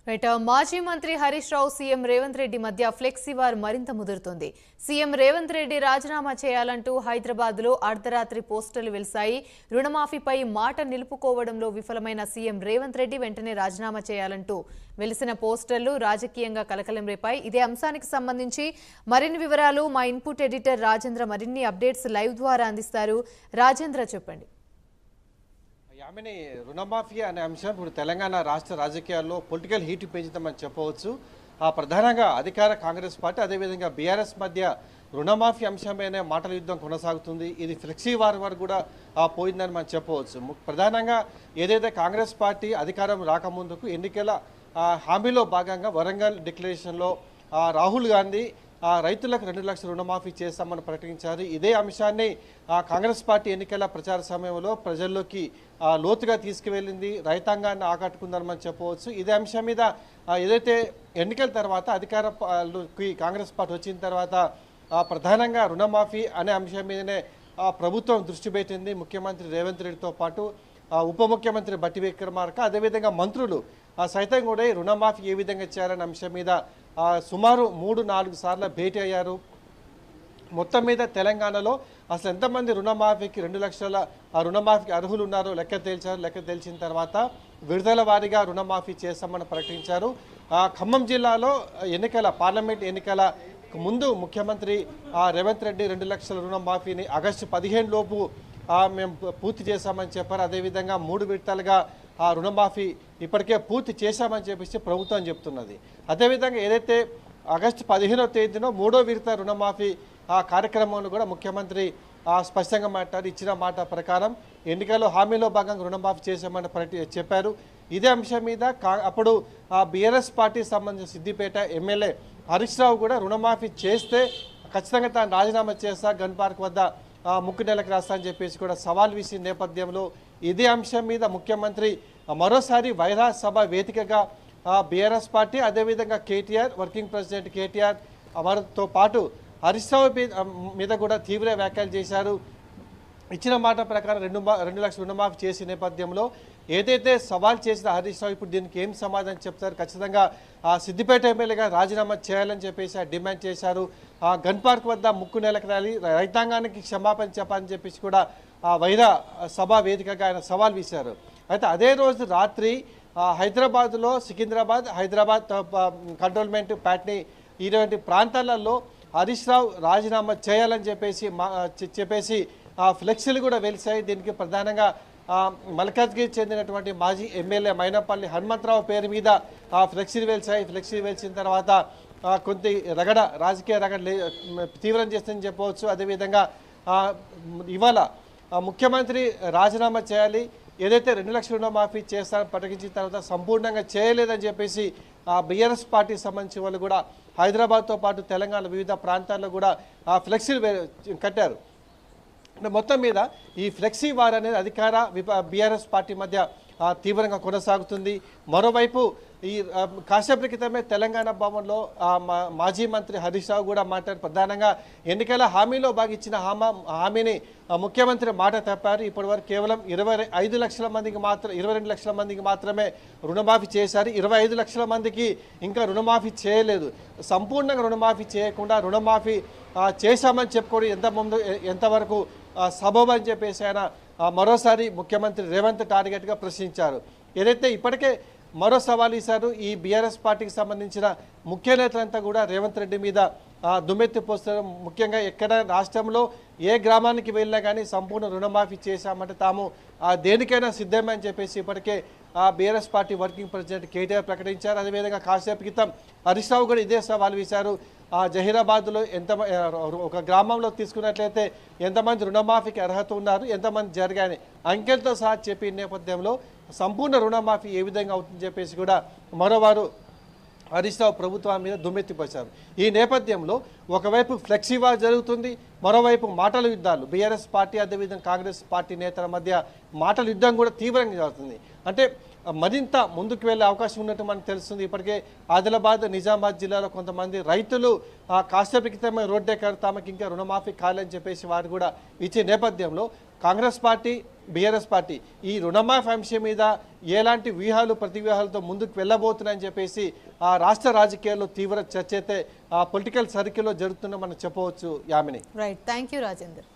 Right మాజీ మంత్రి Harish Rao CM Revanth Reddy మధ్య ఫ్లెక్సీ వార్ మరింత ముదురుతుంది. సీఎం రేవంత్ రెడ్డి రాజీనామా చేయాలంటూ హైదరాబాద్లో అర్ధరాత్రి పోస్టర్లు వెలిశాయి. రుణమాఫీపై మాట నిలుపుకోవడంలో విఫలమైన సీఎం రేవంత్ రెడ్డి వెంటనే రాజీనామా చేయాలంటూ వెలిసిన పోస్టర్లు రాజకీయంగా కలకలం రేపాయి. ఇదే అంశానికి సంబంధించి మరిన్ని వివరాలు మా ఇన్పుట్ ఎడిటర్ రాజేంద్ర మరిన్ని అప్డేట్స్ లైవ్ ద్వారా అందిస్తారు. రాజేంద్ర చెప్పండి. యామిని, రుణమాఫీ అనే అంశం ఇప్పుడు తెలంగాణ రాష్ట్ర రాజకీయాల్లో పొలిటికల్ హీట్ పెంచుతామని చెప్పవచ్చు. ప్రధానంగా అధికార కాంగ్రెస్ పార్టీ అదేవిధంగా బీఆర్ఎస్ మధ్య రుణమాఫీ అంశమైన మాటల యుద్ధం కొనసాగుతుంది. ఇది ఫ్లెక్సీ వార్ వరకు కూడా పోయిందని మనం చెప్పవచ్చు. ప్రధానంగా ఏదైతే కాంగ్రెస్ పార్టీ అధికారం రాకముందుకు ఎన్నికల హామీలో భాగంగా వరంగల్ డిక్లరేషన్లో రాహుల్ గాంధీ రైతులకు 2 లక్షల రుణమాఫీ చేస్తామని ప్రకటించారు. ఇదే అంశాన్ని కాంగ్రెస్ పార్టీ ఎన్నికల ప్రచార సమయంలో ప్రజల్లోకి లోతుగా తీసుకువెళ్ళింది, రైతాంగాన్ని ఆకట్టుకుందని చెప్పవచ్చు. ఇదే అంశం మీద ఏదైతే ఎన్నికల తర్వాత అధికారంలోకి కాంగ్రెస్ పార్టీ వచ్చిన తర్వాత ప్రధానంగా రుణమాఫీ అనే అంశం మీదనే ప్రభుత్వం దృష్టి పెట్టింది. ముఖ్యమంత్రి రేవంత్ రెడ్డితో పాటు ఉప ముఖ్యమంత్రి బట్టి విక్రమార్క అదేవిధంగా మంత్రులు సైతం కూడా రుణమాఫీ ఏ విధంగా చేయాలనే అంశం మీద సుమారు 3-4 సార్లు భేటీ అయ్యారు. మొత్తం మీద తెలంగాణలో అసలు ఎంతమంది రుణమాఫీకి 2 లక్షల రుణమాఫీకి అర్హులు ఉన్నారో లెక్క తేల్చారు. లెక్క తేల్చిన తర్వాత విడుదల వారీగా రుణమాఫీ చేస్తామని ప్రకటించారు. ఖమ్మం జిల్లాలో పార్లమెంట్ ఎన్నికల ముందు ముఖ్యమంత్రి రేవంత్ రెడ్డి 2 లక్షల రుణమాఫీని ఆగస్టు 15 లోపు మేము పూర్తి చేశామని చెప్పారు. అదేవిధంగా 3 విడతలుగా రుణమాఫీ ఇప్పటికే పూర్తి చేశామని చెప్పేసి ప్రభుత్వం చెప్తున్నది. అదేవిధంగా ఏదైతే ఆగస్టు 15వ తేదీన 3వ విడత రుణమాఫీ కార్యక్రమంలో కూడా ముఖ్యమంత్రి స్పష్టంగా మాట్లాడి ఇచ్చిన మాట ప్రకారం ఎన్నికల్లో హామీలో భాగంగా రుణమాఫీ చేశామని చెప్పారు. ఇదే అంశం మీద అప్పుడు బీఆర్ఎస్ పార్టీ సంబంధించిన సిద్దిపేట ఎమ్మెల్యే హరీష్ రావు కూడా రుణమాఫీ చేస్తే ఖచ్చితంగా తాను రాజీనామా చేస్తా, గన్ పార్క్ వద్ద ముక్కు నెలకు రాస్తా అని చెప్పేసి కూడా సవాల్ విసిన నేపథ్యంలో ఇదే అంశం మీద ముఖ్యమంత్రి మరోసారి వైరా సభ వేదికగా బీఆర్ఎస్ పార్టీ అదేవిధంగా కేటీఆర్ వర్కింగ్ ప్రెసిడెంట్ కేటీఆర్ వారితో పాటు హరీష్ రావు మీద కూడా తీవ్ర వ్యాఖ్యలు చేశారు. ఇచ్చిన మాట ప్రకారం 2 లక్షల రుణమాఫీ చేసే నేపథ్యంలో ఏదైతే సవాల్ చేసిన హరీష్ రావు ఇప్పుడు దీనికి ఏం సమాధానం చెప్తారు, ఖచ్చితంగా సిద్దిపేట ఎమ్మెల్యేగా రాజీనామా చేయాలని చెప్పేసి డిమాండ్ చేశారు. గన్ పార్క్ వద్ద ముక్కు నెలకు రాలి రైతాంగానికి క్షమాపణ చెప్పాలని చెప్పేసి కూడా వైరా సభ వేదికగా ఆయన సవాల్ విసిరారు. అయితే అదే రోజు రాత్రి హైదరాబాద్లో హైదరాబాద్ కంటోన్మెంట్ ప్యాట్నీ ఇటువంటి ప్రాంతాలలో హరీష్ రావు రాజీనామా చేయాలని చెప్పేసి ఫ్లెక్సీలు కూడా వెలిసాయి. దీనికి ప్రధానంగా మల్కాజ్గిరి చెందినటువంటి మాజీ ఎమ్మెల్యే మైనపల్లి హనుమంతరావు పేరు మీద ఫ్లెక్సీలు వెలిసాయి. ఫ్లెక్సీలు వెలిసిన తర్వాత రాజకీయ రగడ తీవ్రం చేస్తుందని చెప్పవచ్చు. అదేవిధంగా ఇవాళ ముఖ్యమంత్రి రాజీనామా చేయాలి, ఏదైతే 2 లక్షల రుణమాఫీ చేస్తారని ప్రకటించిన తర్వాత సంపూర్ణంగా చేయలేదని చెప్పేసి బీఆర్ఎస్ పార్టీకి సంబంధించిన వాళ్ళు కూడా హైదరాబాద్తో పాటు తెలంగాణ వివిధ ప్రాంతాల్లో కూడా ఫ్లెక్సీలు కట్టారు. మొత్తం మీద ఈ ఫ్లెక్సీ వార్ అనేది అధికార బీఆర్ఎస్ పార్టీ మధ్య తీవ్రంగా కొనసాగుతుంది. మరోవైపు ఈ కాసేపటి క్రితమే తెలంగాణ భవన్లో మాజీ మంత్రి హరీష్ రావు కూడా మాట్లాడి ప్రధానంగా ఎన్నికల హామీలో ఇచ్చిన హామీని ముఖ్యమంత్రి మాట తప్పారు. ఇప్పటివరకు కేవలం 22 లక్షల మందికి మాత్రమే రుణమాఫీ చేశారు. 25 లక్షల మందికి ఇంకా రుణమాఫీ చేయలేదు. సంపూర్ణంగా రుణమాఫీ చేయకుండా రుణమాఫీ చేశామని చెప్పుకోవడం ఎంతవరకు సబబు అని చెప్పేసి ఆయన మరోసారి ముఖ్యమంత్రి రేవంత్ టార్గెట్గా ప్రశ్నించారు. ఏదైతే ఇప్పటికే మరో సవాల్ ఇశారు. ఈ బీఆర్ఎస్ పార్టీకి సంబంధించిన ముఖ్య నేతలంతా కూడా రేవంత్ రెడ్డి మీద దుమ్మెత్తి పోస్తారు. ముఖ్యంగా ఎక్కడ రాష్ట్రంలో ఏ గ్రామానికి వెళ్ళినా కానీ సంపూర్ణ రుణమాఫీ చేశామంటే తాము దేనికైనా సిద్ధమే అని చెప్పేసి ఇప్పటికే BRS party working president KTR ప్రకటించారు. అదేవిధంగా కాసేపు క్రితం హరీష్ రావు కూడా ఇదే సవాల్ వేశారు. జహీరాబాద్లో ఒక గ్రామంలో తీసుకున్నట్లయితే ఎంతమంది రుణమాఫీకి అర్హత ఉన్నారు, ఎంతమంది జరిగాయని అంకెలతో సహా చెప్పిన నేపథ్యంలో సంపూర్ణ రుణమాఫీ ఏ విధంగా అవుతుందని చెప్పేసి కూడా మరోవారు హరీష్ రావు ప్రభుత్వం మీద దుమ్మెత్తిపోశారు. ఈ నేపథ్యంలో ఒకవైపు ఫ్లెక్సీ వార్ జరుగుతుంది, మరోవైపు మాటల యుద్ధాలు బీఆర్ఎస్ పార్టీ అదేవిధంగా కాంగ్రెస్ పార్టీ నేతల మధ్య మాటల యుద్ధం కూడా తీవ్రంగా జరుగుతుంది. అంటే మరింత ముందుకు వెళ్ళే అవకాశం ఉన్నట్టు మనకు తెలుస్తుంది. ఇప్పటికే ఆదిలాబాద్ నిజామాబాద్ జిల్లాలో కొంతమంది రైతులు కాసేపు క్రితమే రోడ్డెక్కారు, తమకి ఇంకా రుణమాఫీ కాలేదని చెప్పేసి వారు కూడా ఇచ్చే నేపథ్యంలో కాంగ్రెస్ పార్టీ బీఆర్ఎస్ పార్టీ ఈ రుణమాఫీ అంశం మీద ఎలాంటి వ్యూహాలు ప్రతి వ్యూహాలతో ముందుకు వెళ్ళబోతున్నాయని చెప్పేసి ఆ రాష్ట్ర రాజకీయాల్లో తీవ్ర చర్చ అయితే ఆ పొలిటికల్ సర్కిల్లో జరుగుతుందని మనం చెప్పవచ్చు Yamini. Right, thank you Rajender.